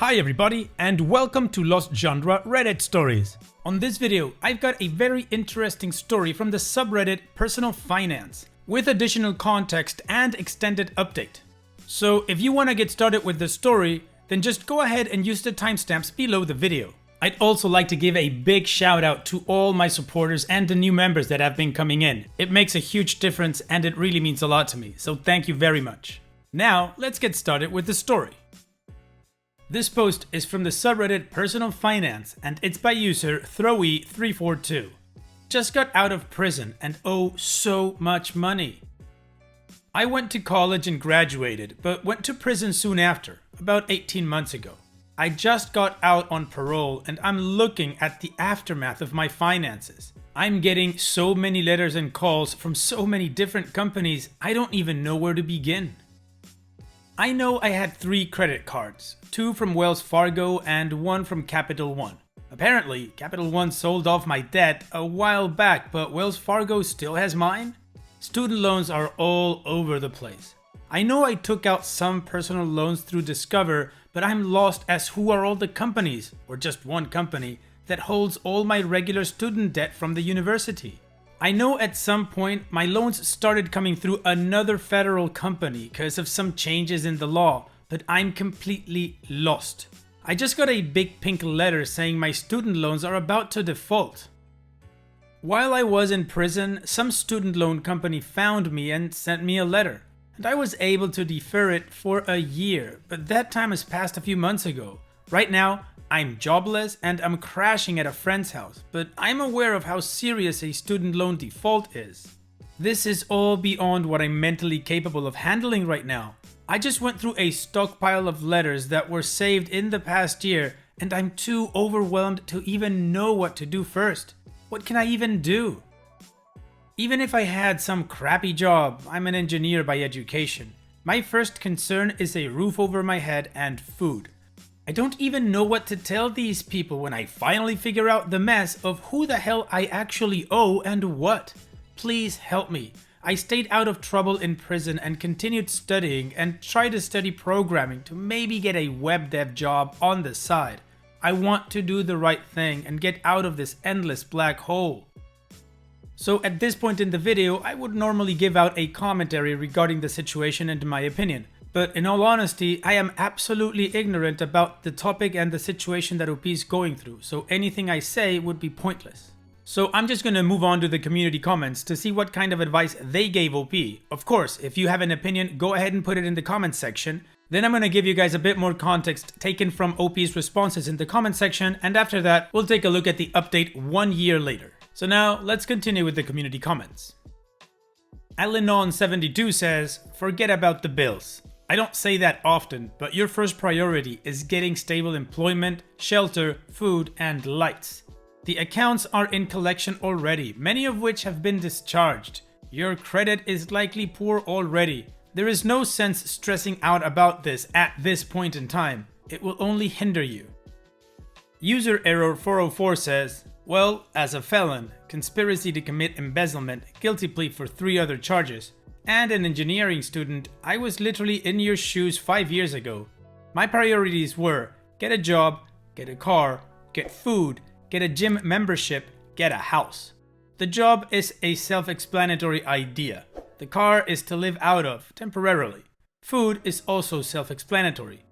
Hi everybody and welcome to Lost Genre Reddit Stories. On this video, I've got a very interesting story from the subreddit Personal Finance, with additional context and extended update. So if you want to get started with the story, then just go ahead and use the timestamps below the video. I'd also like to give a big shout out to all my supporters and the new members that have been coming in. It makes a huge difference and it really means a lot to me, so thank you very much. Now, let's get started with the story. This post is from the subreddit Personal Finance and it's by user Throwy342. Just got out of prison and owe so much money. I went to college and graduated, but went to prison soon after, about 18 months ago. I just got out on parole and I'm looking at the aftermath of my finances. I'm getting so many letters and calls from so many different companies, I don't even know where to begin. I know I had 3 credit cards, 2 from Wells Fargo and 1 from Capital One. Apparently, Capital One sold off my debt a while back, but Wells Fargo still has mine? Student loans are all over the place. I know I took out some personal loans through Discover, but I'm lost as who are all the companies, or just one company, that holds all my regular student debt from the university. I know at some point my loans started coming through another federal company because of some changes in the law, but I'm completely lost. I just got a big pink letter saying my student loans are about to default. While I was in prison, some student loan company found me and sent me a letter, and I was able to defer it for a year, but that time has passed a few months ago. Right now, I'm jobless and I'm crashing at a friend's house, but I'm aware of how serious a student loan default is. This is all beyond what I'm mentally capable of handling right now. I just went through a stockpile of letters that were saved in the past year and I'm too overwhelmed to even know what to do first. What can I even do? Even if I had some crappy job, I'm an engineer by education. My first concern is a roof over my head and food. I don't even know what to tell these people when I finally figure out the mess of who the hell I actually owe and what. Please help me. I stayed out of trouble in prison and continued studying and tried to study programming to maybe get a web dev job on the side. I want to do the right thing and get out of this endless black hole. So at this point in the video, I would normally give out a commentary regarding the situation and my opinion. But in all honesty, I am absolutely ignorant about the topic and the situation that OP is going through, so anything I say would be pointless. So I'm just gonna move on to the community comments to see what kind of advice they gave OP. Of course, if you have an opinion, go ahead and put it in the comments section. Then I'm gonna give you guys a bit more context taken from OP's responses in the comment section, and after that, we'll take a look at the update 1 year later. So now, let's continue with the community comments. Alinon72 says, forget about the bills. I don't say that often, but your first priority is getting stable employment, shelter, food, and lights. The accounts are in collection already, many of which have been discharged. Your credit is likely poor already. There is no sense stressing out about this at this point in time. It will only hinder you. User Error 404 says, well, as a felon, conspiracy to commit embezzlement, guilty plea for 3 other charges, and an engineering student, I was literally in your shoes 5 years ago. My priorities were get a job, get a car, get food, get a gym membership, get a house. The job is a self-explanatory idea. The car is to live out of, temporarily. Food is also self-explanatory.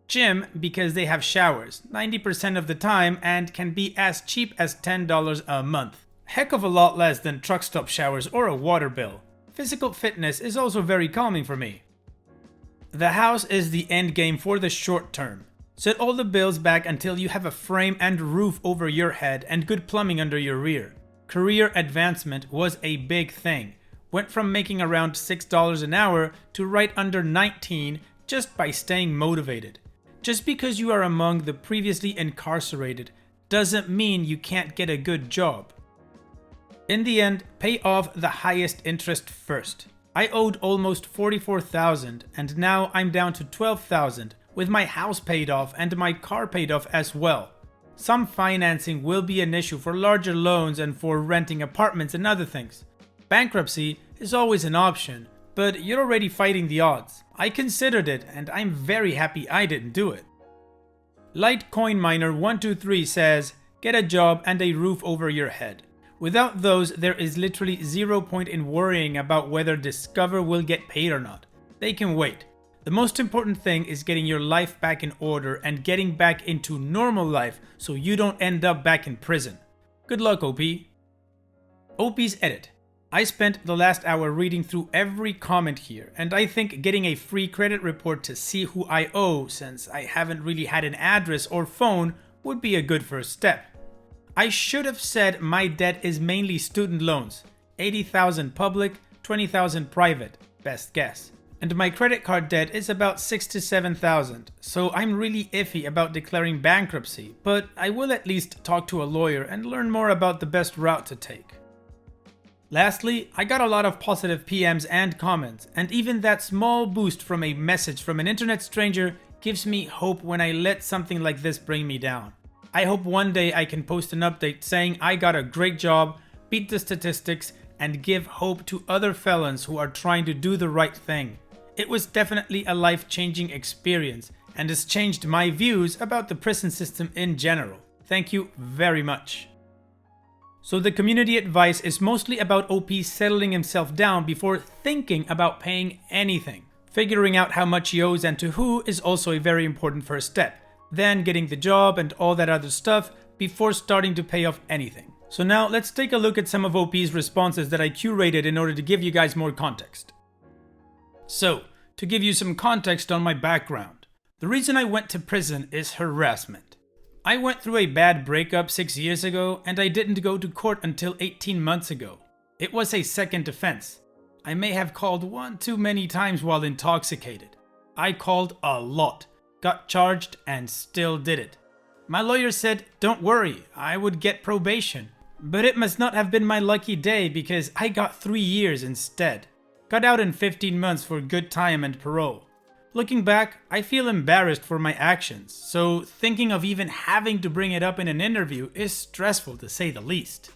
Gym because they have showers 90% of the time and can be as cheap as $10 a month. Heck of a lot less than truck stop showers or a water bill. Physical fitness is also very calming for me. The house is the end game for the short term. Set all the bills back until you have a frame and roof over your head and good plumbing under your rear. Career advancement was a big thing. Went from making around $6 an hour to right under 19 just by staying motivated. Just because you are among the previously incarcerated doesn't mean you can't get a good job. In the end, pay off the highest interest first. I owed almost $44,000 and now I'm down to $12,000 with my house paid off and my car paid off as well. Some financing will be an issue for larger loans and for renting apartments and other things. Bankruptcy is always an option, but you're already fighting the odds. I considered it and I'm very happy I didn't do it. Litecoin Miner 123 says, get a job and a roof over your head. Without those, there is literally zero point in worrying about whether Discover will get paid or not. They can wait. The most important thing is getting your life back in order and getting back into normal life so you don't end up back in prison. Good luck, OP. OP's edit. I spent the last hour reading through every comment here, and I think getting a free credit report to see who I owe, since I haven't really had an address or phone, would be a good first step. I should have said my debt is mainly student loans, 80,000 public, 20,000 private, best guess. And my credit card debt is about 6 to 7,000, so I'm really iffy about declaring bankruptcy, but I will at least talk to a lawyer and learn more about the best route to take. Lastly, I got a lot of positive PMs and comments, and even that small boost from a message from an internet stranger gives me hope when I let something like this bring me down. I hope one day I can post an update saying I got a great job, beat the statistics, and give hope to other felons who are trying to do the right thing. It was definitely a life-changing experience and has changed my views about the prison system in general. Thank you very much. So the community advice is mostly about OP settling himself down before thinking about paying anything. Figuring out how much he owes and to who is also a very important first step. Then getting the job and all that other stuff before starting to pay off anything. So now let's take a look at some of OP's responses that I curated in order to give you guys more context. So, to give you some context on my background, the reason I went to prison is harassment. I went through a bad breakup 6 years ago and I didn't go to court until 18 months ago. It was a second offense. I may have called one too many times while intoxicated. I called a lot. Got charged and still did it. My lawyer said, don't worry, I would get probation. But it must not have been my lucky day because I got 3 years instead. Got out in 15 months for good time and parole. Looking back, I feel embarrassed for my actions, so thinking of even having to bring it up in an interview is stressful to say the least.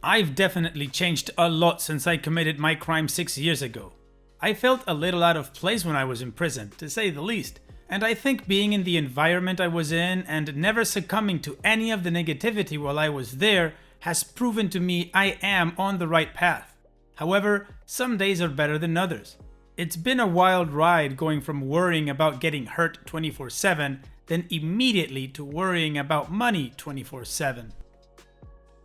I've definitely changed a lot since I committed my crime 6 years ago. I felt a little out of place when I was in prison, to say the least. And I think being in the environment I was in and never succumbing to any of the negativity while I was there has proven to me I am on the right path. However, some days are better than others. It's been a wild ride going from worrying about getting hurt 24/7, then immediately to worrying about money 24/7.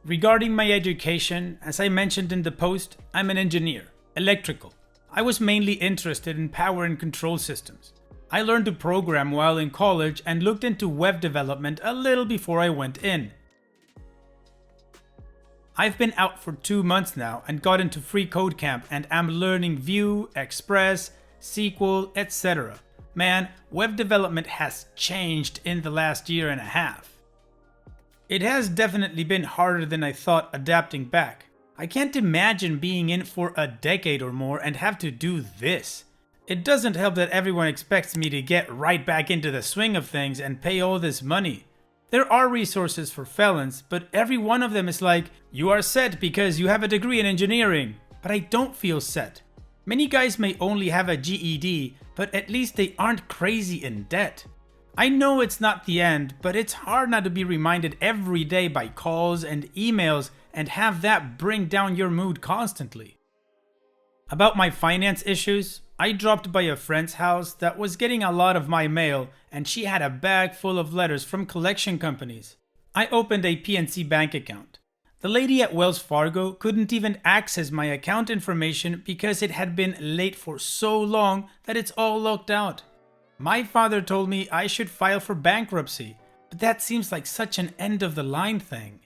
Regarding my education, as I mentioned in the post, I'm an engineer, electrical. I was mainly interested in power and control systems. I learned to program while in college and looked into web development a little before I went in. I've been out for 2 months now and got into Free Code Camp and am learning Vue, Express, SQL, etc. Man, web development has changed in the last year and a half. It has definitely been harder than I thought adapting back. I can't imagine being in for a decade or more and have to do this. It doesn't help that everyone expects me to get right back into the swing of things and pay all this money. There are resources for felons, but every one of them is like, you are set because you have a degree in engineering. But I don't feel set. Many guys may only have a GED, but at least they aren't crazy in debt. I know it's not the end, but it's hard not to be reminded every day by calls and emails and have that bring down your mood constantly. About my finance issues, I dropped by a friend's house that was getting a lot of my mail and she had a bag full of letters from collection companies. I opened a PNC bank account. The lady at Wells Fargo couldn't even access my account information because it had been late for so long that it's all locked out. My father told me I should file for bankruptcy, but that seems like such an end of the line thing.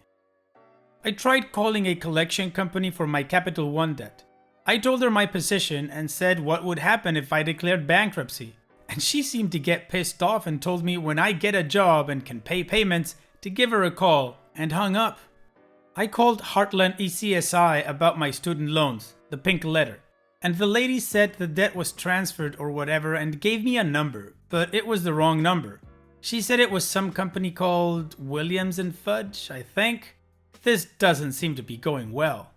I tried calling a collection company for my Capital One debt. I told her my position and said what would happen if I declared bankruptcy. And she seemed to get pissed off and told me when I get a job and can pay payments to give her a call, and hung up. I called Heartland ECSI about my student loans, the pink letter. And the lady said the debt was transferred or whatever and gave me a number, but it was the wrong number. She said it was some company called Williams & Fudge, I think. This doesn't seem to be going well.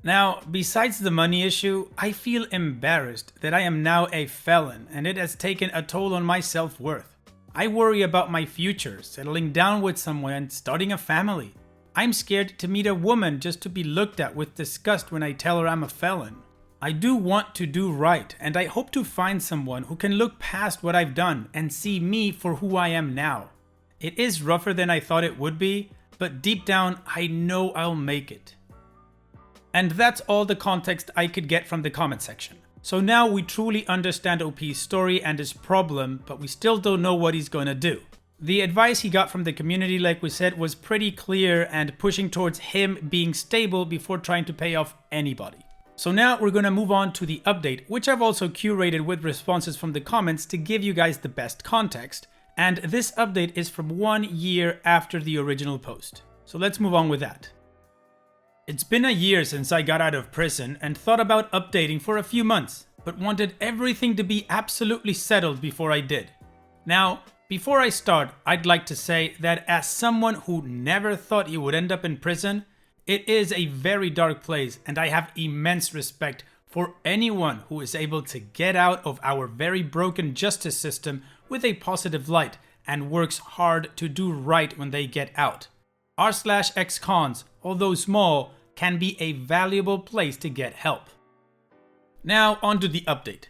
Now, besides the money issue, I feel embarrassed that I am now a felon and it has taken a toll on my self-worth. I worry about my future, settling down with someone and starting a family. I'm scared to meet a woman just to be looked at with disgust when I tell her I'm a felon. I do want to do right, and I hope to find someone who can look past what I've done and see me for who I am now. It is rougher than I thought it would be, but deep down, I know I'll make it. And that's all the context I could get from the comment section. So now we truly understand OP's story and his problem, but we still don't know what he's gonna do. The advice he got from the community, like we said, was pretty clear and pushing towards him being stable before trying to pay off anybody. So now we're gonna move on to the update, which I've also curated with responses from the comments to give you guys the best context. And this update is from 1 year after the original post. So let's move on with that. It's been a year since I got out of prison and thought about updating for a few months, but wanted everything to be absolutely settled before I did. Now, before I start, I'd like to say that as someone who never thought he would end up in prison, it is a very dark place and I have immense respect for anyone who is able to get out of our very broken justice system with a positive light and works hard to do right when they get out. r/xcons, although small, can be a valuable place to get help. Now onto the update.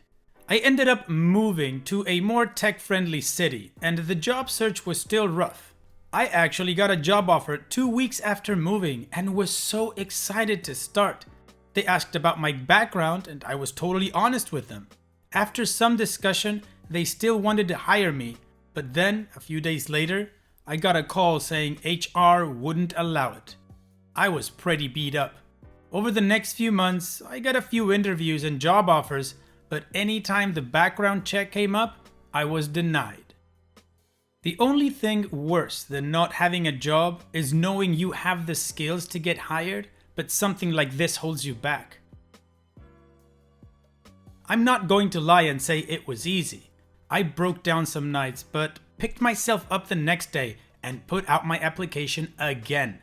I ended up moving to a more tech-friendly city and the job search was still rough. I actually got a job offer 2 weeks after moving and was so excited to start. They asked about my background and I was totally honest with them. After some discussion, they still wanted to hire me, but then a few days later, I got a call saying HR wouldn't allow it. I was pretty beat up. Over the next few months, I got a few interviews and job offers, but anytime the background check came up, I was denied. The only thing worse than not having a job is knowing you have the skills to get hired, but something like this holds you back. I'm not going to lie and say it was easy. I broke down some nights, but picked myself up the next day and put out my application again.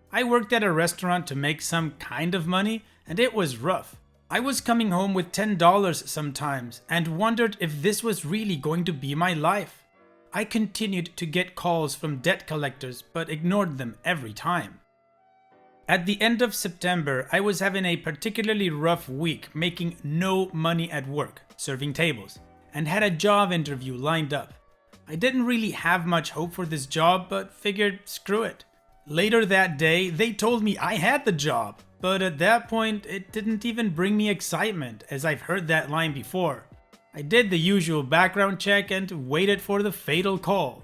I worked at a restaurant to make some kind of money, and it was rough. I was coming home with $10 sometimes and wondered if this was really going to be my life. I continued to get calls from debt collectors, but ignored them every time. At the end of September, I was having a particularly rough week, making no money at work, serving tables, and had a job interview lined up. I didn't really have much hope for this job, but figured screw it. Later that day, they told me I had the job, but at that point, it didn't even bring me excitement, as I've heard that line before. I did the usual background check and waited for the fatal call.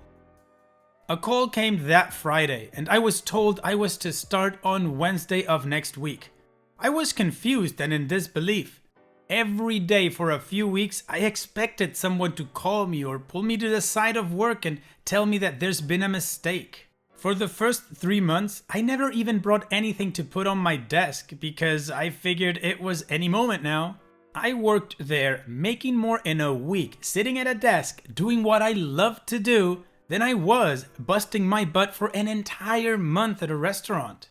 A call came that Friday, and I was told I was to start on Wednesday of next week. I was confused and in disbelief. Every day for a few weeks, I expected someone to call me or pull me to the side of work and tell me that there's been a mistake. For the first 3 months, I never even brought anything to put on my desk because I figured it was any moment now. I worked there making more in a week, sitting at a desk, doing what I loved to do, than I was busting my butt for an entire month at a restaurant.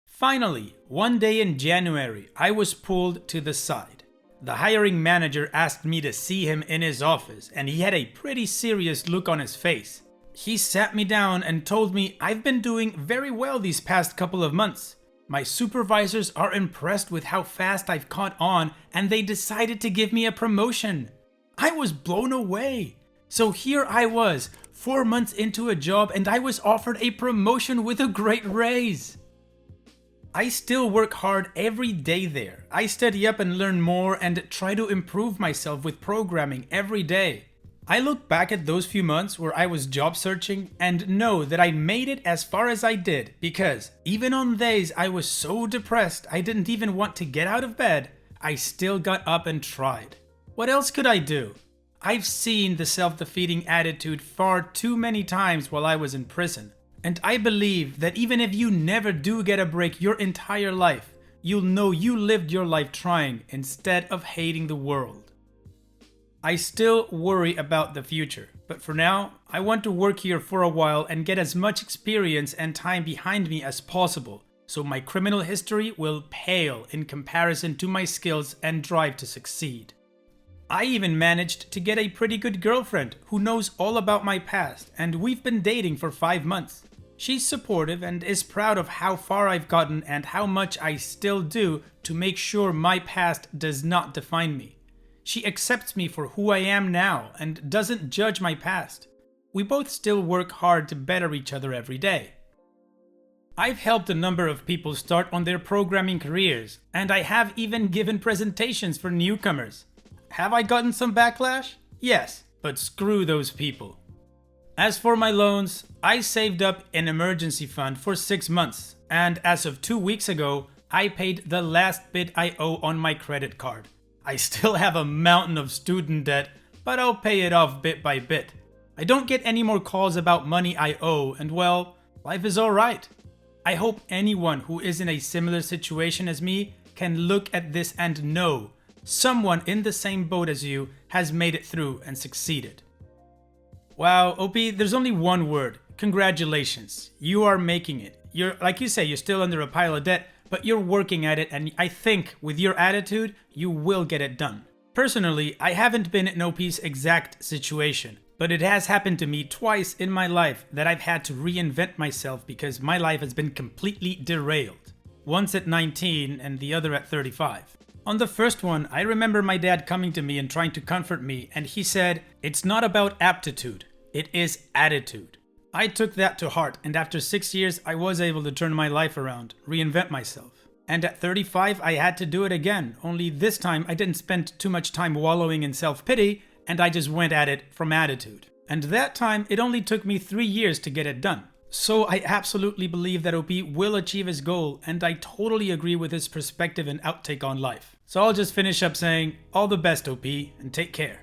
Finally, one day in January, I was pulled to the side. The hiring manager asked me to see him in his office, and he had a pretty serious look on his face. He sat me down and told me I've been doing very well these past couple of months. My supervisors are impressed with how fast I've caught on, and they decided to give me a promotion. I was blown away. So here I was, 4 months into a job, and I was offered a promotion with a great raise. I still work hard every day there. I study up and learn more and try to improve myself with programming every day. I look back at those few months where I was job searching and know that I made it as far as I did because even on days I was so depressed I didn't even want to get out of bed, I still got up and tried. What else could I do? I've seen the self-defeating attitude far too many times while I was in prison. And I believe that even if you never do get a break your entire life, you'll know you lived your life trying instead of hating the world. I still worry about the future, but for now, I want to work here for a while and get as much experience and time behind me as possible, so my criminal history will pale in comparison to my skills and drive to succeed. I even managed to get a pretty good girlfriend who knows all about my past, and we've been dating for 5 months. She's supportive and is proud of how far I've gotten and how much I still do to make sure my past does not define me. She accepts me for who I am now and doesn't judge my past. We both still work hard to better each other every day. I've helped a number of people start on their programming careers, and I have even given presentations for newcomers. Have I gotten some backlash? Yes, but screw those people. As for my loans, I saved up an emergency fund for 6 months, and as of 2 weeks ago, I paid the last bit I owe on my credit card. I still have a mountain of student debt, but I'll pay it off bit by bit. I don't get any more calls about money I owe, and well, life is alright. I hope anyone who is in a similar situation as me can look at this and know someone in the same boat as you has made it through and succeeded. Wow, OP, there's only one word. Congratulations. You are making it. You're, like you say, you're still under a pile of debt, but you're working at it, and I think with your attitude, you will get it done. Personally, I haven't been in OP's exact situation, but it has happened to me twice in my life that I've had to reinvent myself because my life has been completely derailed. Once at 19 and the other at 35. On the first one, I remember my dad coming to me and trying to comfort me, and he said, "It's not about aptitude, it is attitude." I took that to heart, and after 6 years, I was able to turn my life around, reinvent myself. And at 35, I had to do it again, only this time I didn't spend too much time wallowing in self-pity, and I just went at it from attitude. And that time, it only took me 3 years to get it done. So I absolutely believe that OP will achieve his goal, and I totally agree with his perspective and outtake on life. So I'll just finish up saying, all the best OP, and take care.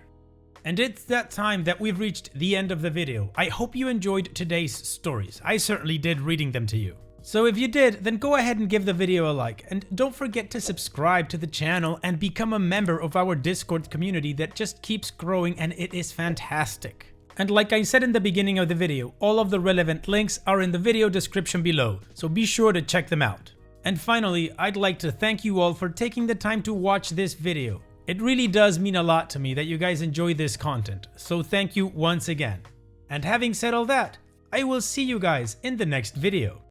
And it's that time that we've reached the end of the video. I hope you enjoyed today's stories. I certainly did reading them to you. So if you did, then go ahead and give the video a like, and don't forget to subscribe to the channel and become a member of our Discord community that just keeps growing, and it is fantastic. And like I said in the beginning of the video, all of the relevant links are in the video description below, so be sure to check them out. And finally, I'd like to thank you all for taking the time to watch this video. It really does mean a lot to me that you guys enjoy this content, so thank you once again. And having said all that, I will see you guys in the next video.